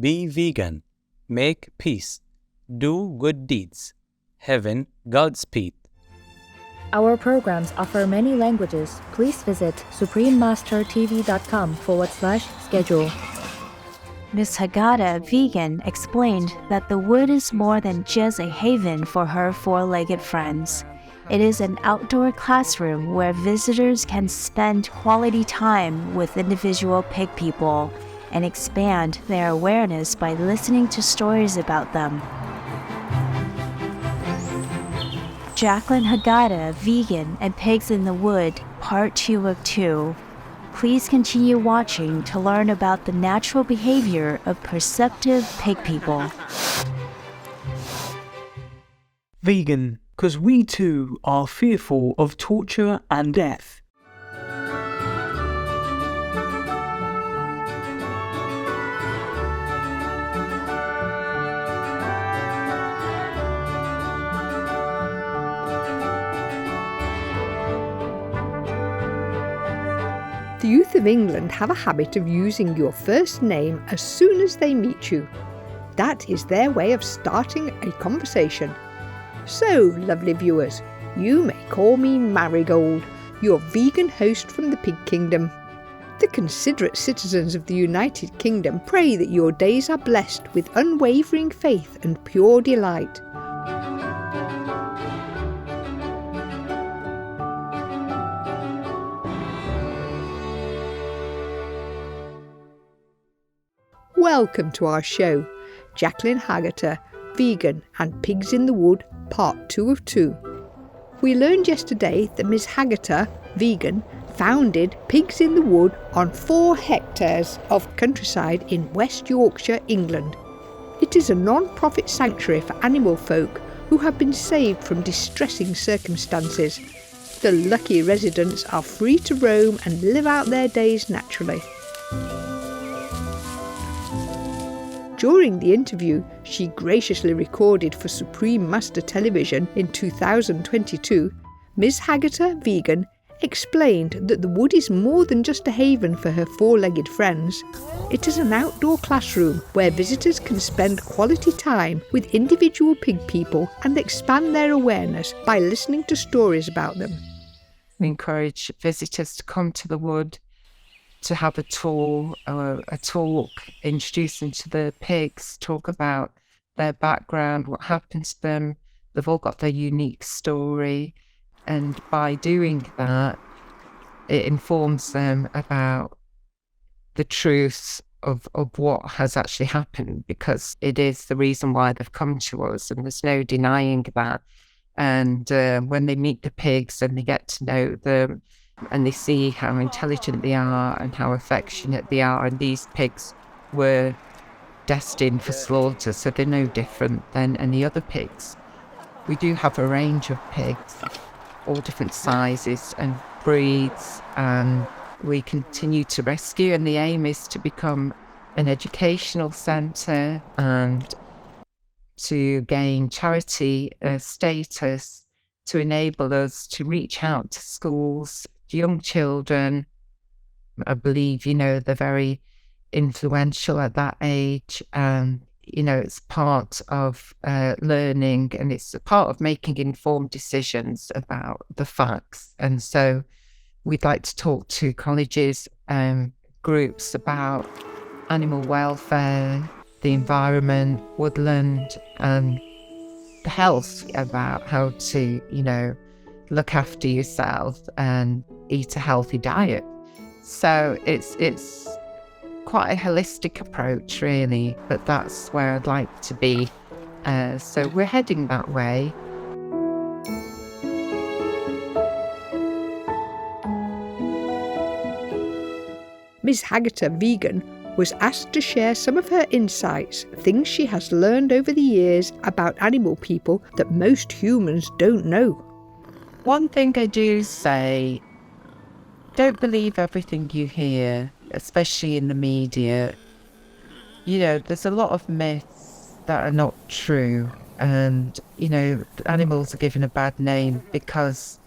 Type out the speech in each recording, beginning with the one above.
Be vegan. Make peace. Do good deeds. Heaven, Godspeed. Our programs offer many languages. Please visit suprememastertv.com/schedule. Miss Haggata, vegan, explained that the wood is more than just a haven for her four-legged friends. It is an outdoor classroom where visitors can spend quality time with individual pig people and expand their awareness by listening to stories about them. Jaclyn, Haggata, Vegan, and Pigs in the Wood, Part 2 of 2. Please continue watching to learn about the natural behavior of perceptive pig people. Vegan, because we too are fearful of torture and death. The youth of England have a habit of using your first name as soon as they meet you. That is their way of starting a conversation. So, lovely viewers, you may call me Marigold, your vegan host from the Pig Kingdom. The considerate citizens of the United Kingdom pray that your days are blessed with unwavering faith and pure delight. Welcome to our show, Jaclyn Haggata, Vegan and Pigs in the Wood, Part 2 of 2. We learned yesterday that Miss Haggata, Vegan, founded Pigs in the Wood on 4 hectares of countryside in West Yorkshire, England. It is a non-profit sanctuary for animal folk who have been saved from distressing circumstances. The lucky residents are free to roam and live out their days naturally. During the interview she graciously recorded for Supreme Master Television in 2022, Ms. Haggata, Vegan, explained that the wood is more than just a haven for her four-legged friends. It is an outdoor classroom where visitors can spend quality time with individual pig people and expand their awareness by listening to stories about them. We encourage visitors to come to the wood to have a tour or a talk, introduce them to the pigs, talk about their background, what happened to them. They've all got their unique story. And by doing that, it informs them about the truth of what has actually happened, because it is the reason why they've come to us, and there's no denying that. And when they meet the pigs and they get to know them, and they see how intelligent they are and how affectionate they are, and these pigs were destined for slaughter, so they're no different than any other pigs. We do have a range of pigs, all different sizes and breeds, and we continue to rescue, and the aim is to become an educational centre and to gain charity status to enable us to reach out to schools, young children. I believe, they're very influential at that age, and, it's part of learning, and it's a part of making informed decisions about the facts. And so we'd like to talk to colleges and groups about animal welfare, the environment, woodland, and the health, about how to, look after yourself and eat a healthy diet. So it's quite a holistic approach, really, but that's where I'd like to be. So we're heading that way. Ms. Haggata, Vegan, was asked to share some of her insights, things she has learned over the years about animal people that most humans don't know. One thing I do say, don't believe everything you hear, especially in the media. There's a lot of myths that are not true, and, animals are given a bad name because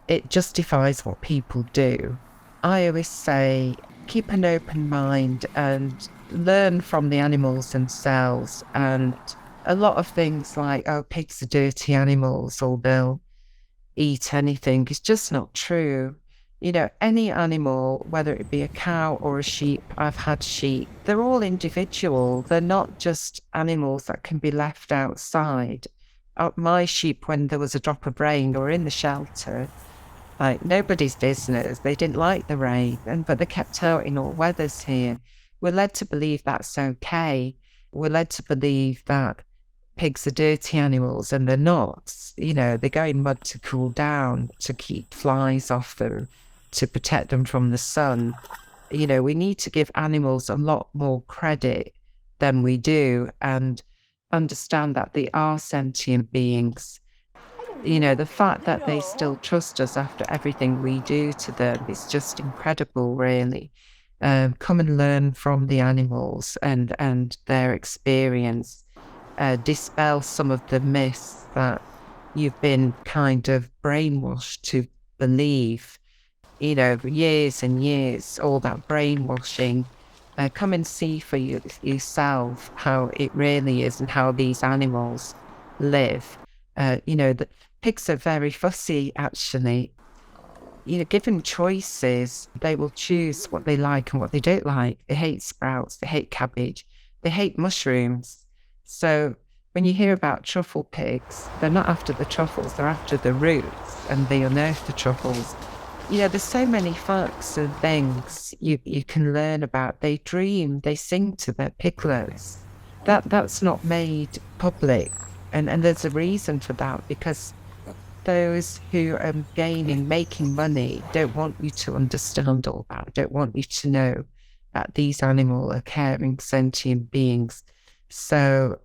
it justifies what people do. I always say, keep an open mind and learn from the animals themselves. And a lot of things like, oh, pigs are dirty animals or they'll eat anything, is just not true. You know, any animal, whether it be a cow or a sheep, I've had sheep, they're all individual. They're not just animals that can be left outside. My sheep, when there was a drop of rain, they were in the shelter, like nobody's business. They didn't like the rain, but they kept out in all weathers here. We're led to believe that's okay. We're led to believe that pigs are dirty animals, and they're not. You know, they go in mud to cool down, to keep flies off them, to protect them from the sun. You know, we need to give animals a lot more credit than we do, and understand that they are sentient beings. You know, the fact that they still trust us after everything we do to them is just incredible, really. Come and learn from the animals and their experience. Dispel some of the myths that you've been kind of brainwashed to believe, you know, years and years, all that brainwashing. Come and see for yourself how it really is and how these animals live. You know, the pigs are very fussy, actually. You know, given choices, they will choose what they like and what they don't like. They hate sprouts, they hate cabbage, they hate mushrooms. So when you hear about truffle pigs, they're not after the truffles, they're after the roots, and they unearth the truffles. You know, there's so many facts and things you can learn about. They dream, they sing to their piglets. That's not made public. And there's a reason for that, because those who are making money, don't want you to understand all that, don't want you to know that these animals are caring, sentient beings. So,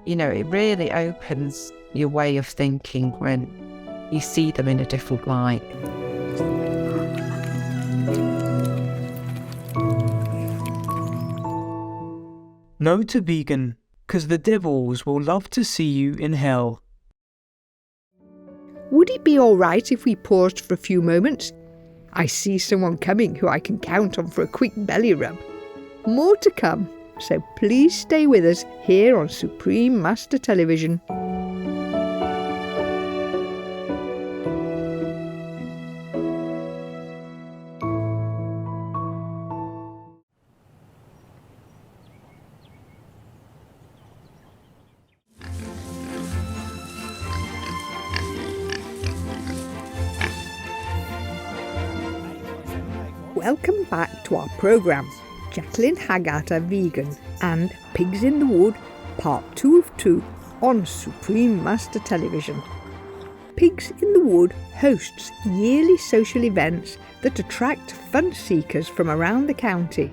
you know, it really opens your way of thinking when you see them in a different light. No to vegan, 'cause the devils will love to see you in hell. Would it be all right if we paused for a few moments? I see someone coming who I can count on for a quick belly rub. More to come, so please stay with us here on Supreme Master Television. Welcome back to our programme, Jaclyn Haggata Vegan and Pigs in the Wood, Part 2 of 2 on Supreme Master Television. Pigs in the Wood hosts yearly social events that attract fun seekers from around the county.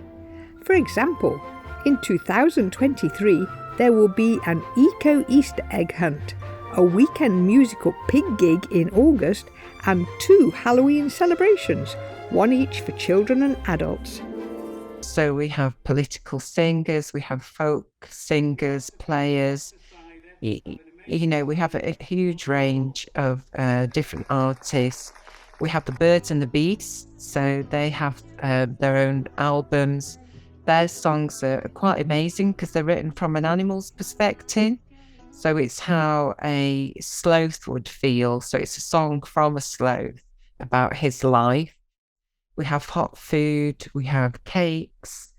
For example, in 2023 there will be an Eco Easter egg hunt, a weekend musical pig gig in August, and 2 Halloween celebrations, one each for children and adults. So we have political singers, we have folk singers, players. You know, we have a huge range of different artists. We have the Birds and the Beasts, so they have their own albums. Their songs are quite amazing because they're written from an animal's perspective. So it's how a sloth would feel. So it's a song from a sloth about his life. We have hot food, we have cakes,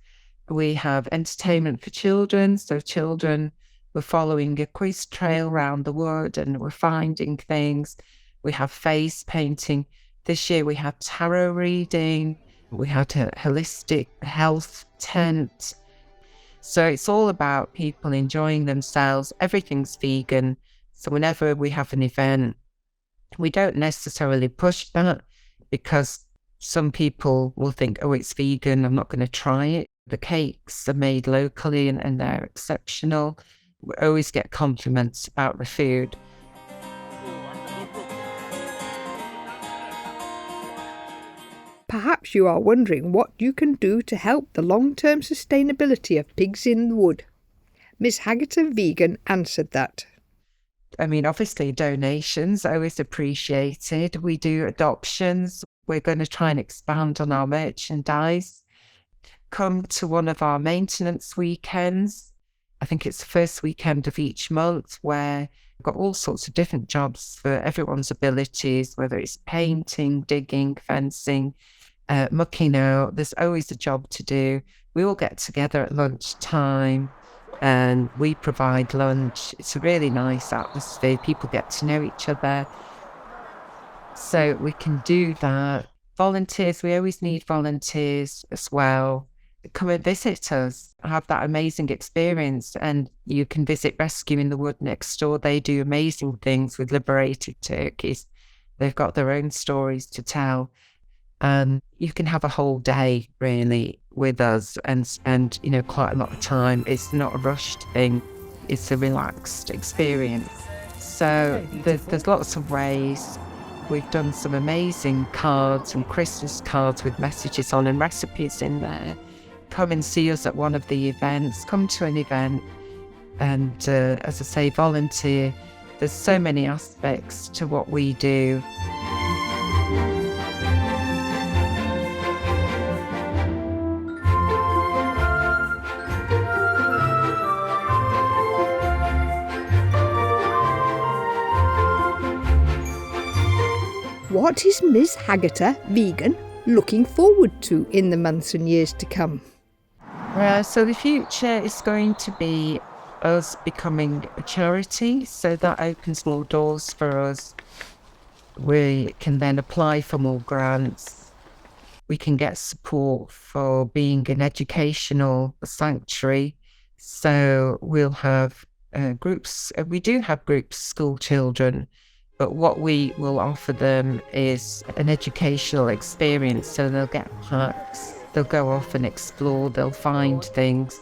we have entertainment for children. So children were following a quiz trail around the wood and we're finding things. We have face painting. This year we had tarot reading. We had a holistic health tent. So it's all about people enjoying themselves. Everything's vegan. So whenever we have an event, we don't necessarily push that, because some people will think, oh, it's vegan, I'm not going to try it. The cakes are made locally and they're exceptional. We always get compliments about the food. Perhaps you are wondering what you can do to help the long-term sustainability of Pigs in the Wood. Miss Haggata Vegan answered that. I mean, obviously donations are always appreciated. We do adoptions. We're going to try and expand on our merchandise. come to one of our maintenance weekends. I think it's the first weekend of each month, where we've got all sorts of different jobs for everyone's abilities, whether it's painting, digging, fencing, mucking out. There's always a job to do. We all get together at lunchtime and we provide lunch. It's a really nice atmosphere. People get to know each other. So we can do that. Volunteers, we always need volunteers as well. Come and visit us, have that amazing experience. And you can visit Rescue in the Wood next door. They do amazing things with liberated turkeys. They've got their own stories to tell. And you can have a whole day really with us and you know, quite a lot of time. It's not a rushed thing. It's a relaxed experience. So there's lots of ways. We've done some amazing cards and Christmas cards with messages on and recipes in there. Come and see us at one of the events. Come to an event and, as I say, volunteer. There's so many aspects to what we do. What is Ms. Haggata, vegan, looking forward to in the months and years to come? So the future is going to be us becoming a charity, so that opens more doors for us. We can then apply for more grants. We can get support for being an educational sanctuary. So we'll have groups. We do have groups, school children, but what we will offer them is an educational experience. So they'll get packs, they'll go off and explore, they'll find things,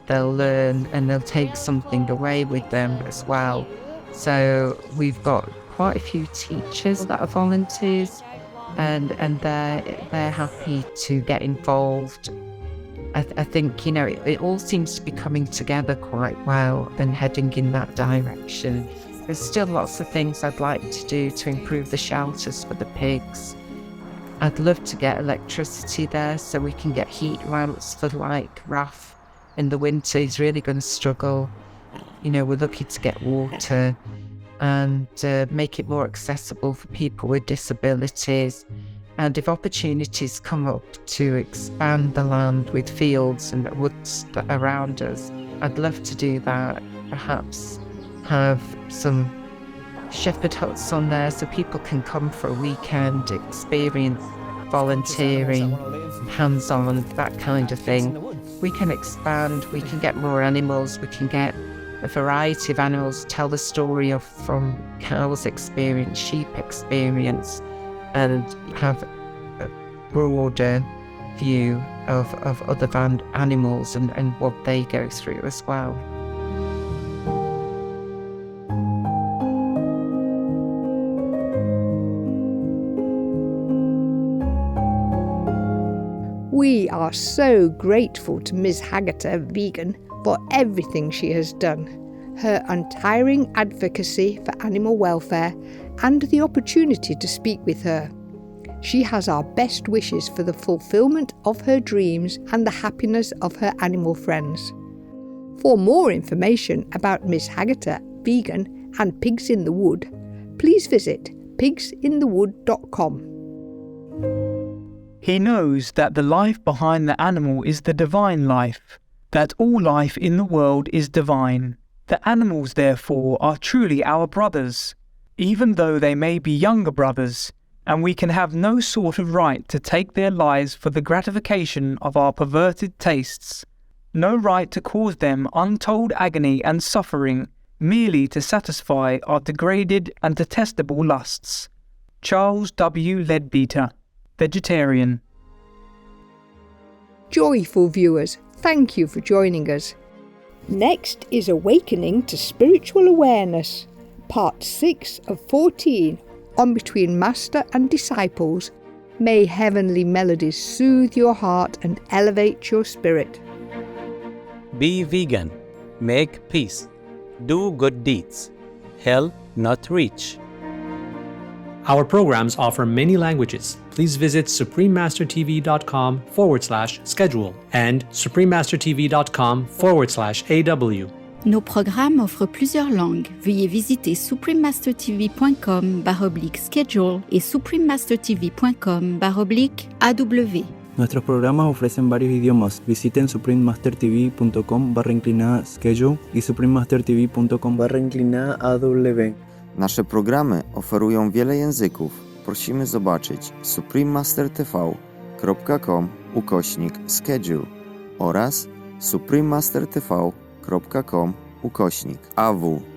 they'll learn, and they'll take something away with them as well. So we've got quite a few teachers that are volunteers, and they're happy to get involved. I think, you know, it all seems to be coming together quite well and heading in that direction. There's still lots of things I'd like to do to improve the shelters for the pigs. I'd love to get electricity there so we can get heat lamps for, like, Raf in the winter. He's really going to struggle. You know, we're lucky to get water, and make it more accessible for people with disabilities. And if opportunities come up to expand the land with fields and woods around us, I'd love to do that. Perhaps have some shepherd huts on there so people can come for a weekend, experience volunteering, hands-on, that kind of thing. We can expand, we can get more animals, we can get a variety of animals, tell the story of from cows' experience, sheep experience, and have a broader view of other animals and what they go through as well. We are so grateful to Ms. Haggata, vegan, for everything she has done, her untiring advocacy for animal welfare, and the opportunity to speak with her. She has our best wishes for the fulfilment of her dreams and the happiness of her animal friends. For more information about Ms. Haggata, vegan, and Pigs in the Wood, please visit pigsinthewood.com. He knows that the life behind the animal is the divine life, that all life in the world is divine. The animals, therefore, are truly our brothers, even though they may be younger brothers, and we can have no sort of right to take their lives for the gratification of our perverted tastes, no right to cause them untold agony and suffering merely to satisfy our degraded and detestable lusts. Charles W. Leadbeater, vegetarian. Joyful viewers, thank you for joining us. Next is Awakening to Spiritual Awareness, Part 6 of 14, on Between Master and Disciples. May heavenly melodies soothe your heart and elevate your spirit. Be vegan. Make peace. Do good deeds. Hell not reach. Our programs offer many languages. Please visit suprememastertv.com/schedule and suprememastertv.com/AW. Nos programmes offrent plusieurs langues. Veuillez visiter suprememastertv.com/schedule et suprememastertv.com/AW. Nuestros programas ofrecen varios idiomas. Visiten suprememastertv.com/schedule i suprememastertv.com/AW. Nasze programy oferują wiele języków. Prosimy zobaczyć suprememastertv.com/schedule oraz suprememastertv.com/AW.